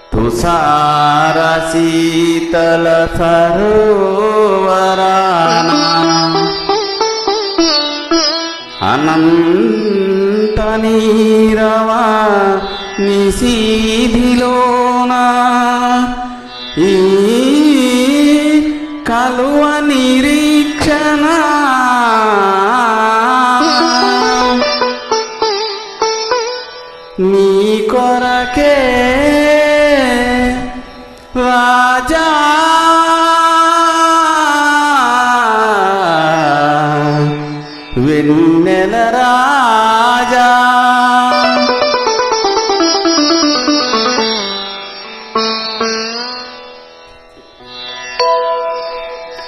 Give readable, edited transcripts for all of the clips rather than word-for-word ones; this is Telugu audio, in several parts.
తుషార శీతల సరోవరాన అనంత నీరవ నిశీధిలోన ఈ కలువ నిరీక్షణ నీ కొరకే రాజా వెన్నెల రాజా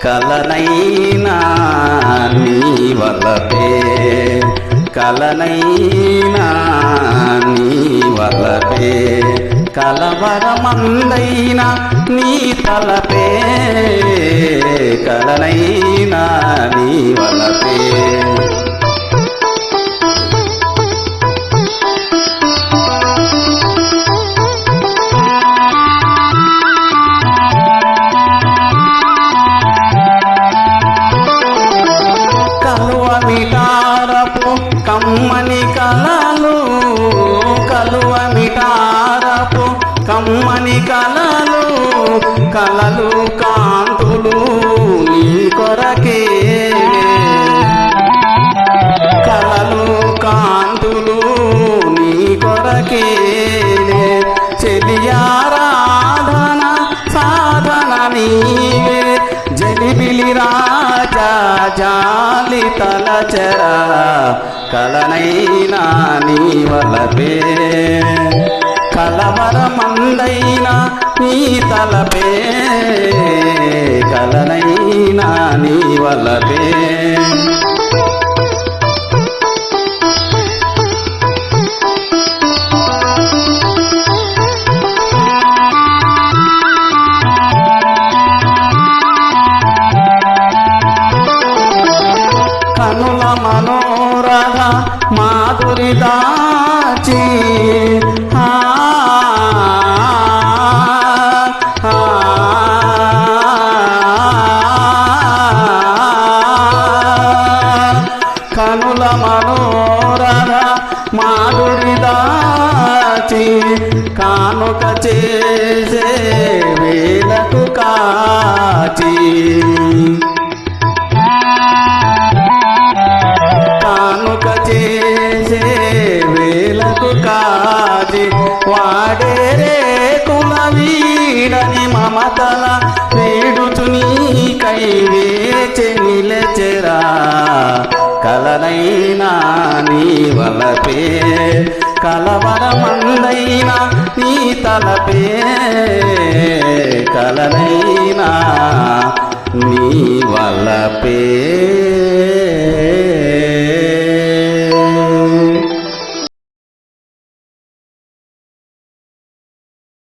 కలనైనా నీ వలపే కలనైనా నీ వలపే కలవరమందైనా నీ తలపే కలనైనా నీ వలపే కలువమిటారపు కమ్మని కలలు కలువమిటారపు కమ్మని కలలు కలలు కాంతులు నీ కొరకే కలలు కాంతులు నీ కొరకే చెలియారాధన సాధన నీవే జలిబిలి రాజా జాలి తలచరా కలనైనా నీ వలపే కలవరమందైనా నీ తలపే కలనైనా నీ వలపే కనుల మనోరథ మాధురి దాచి కనుల మనోరథ మాధురి దాచి కానుక చేసే వేలకు కాచి కానుక చేసే వేలకు కాచి వాడే రేకుల వీడని మమతల వేడుచు నీకై వేచి నిలచెరా కలనైనా నీ వలపే కలవరమందైనా నీ తలపే కలనైనా నీ వలపే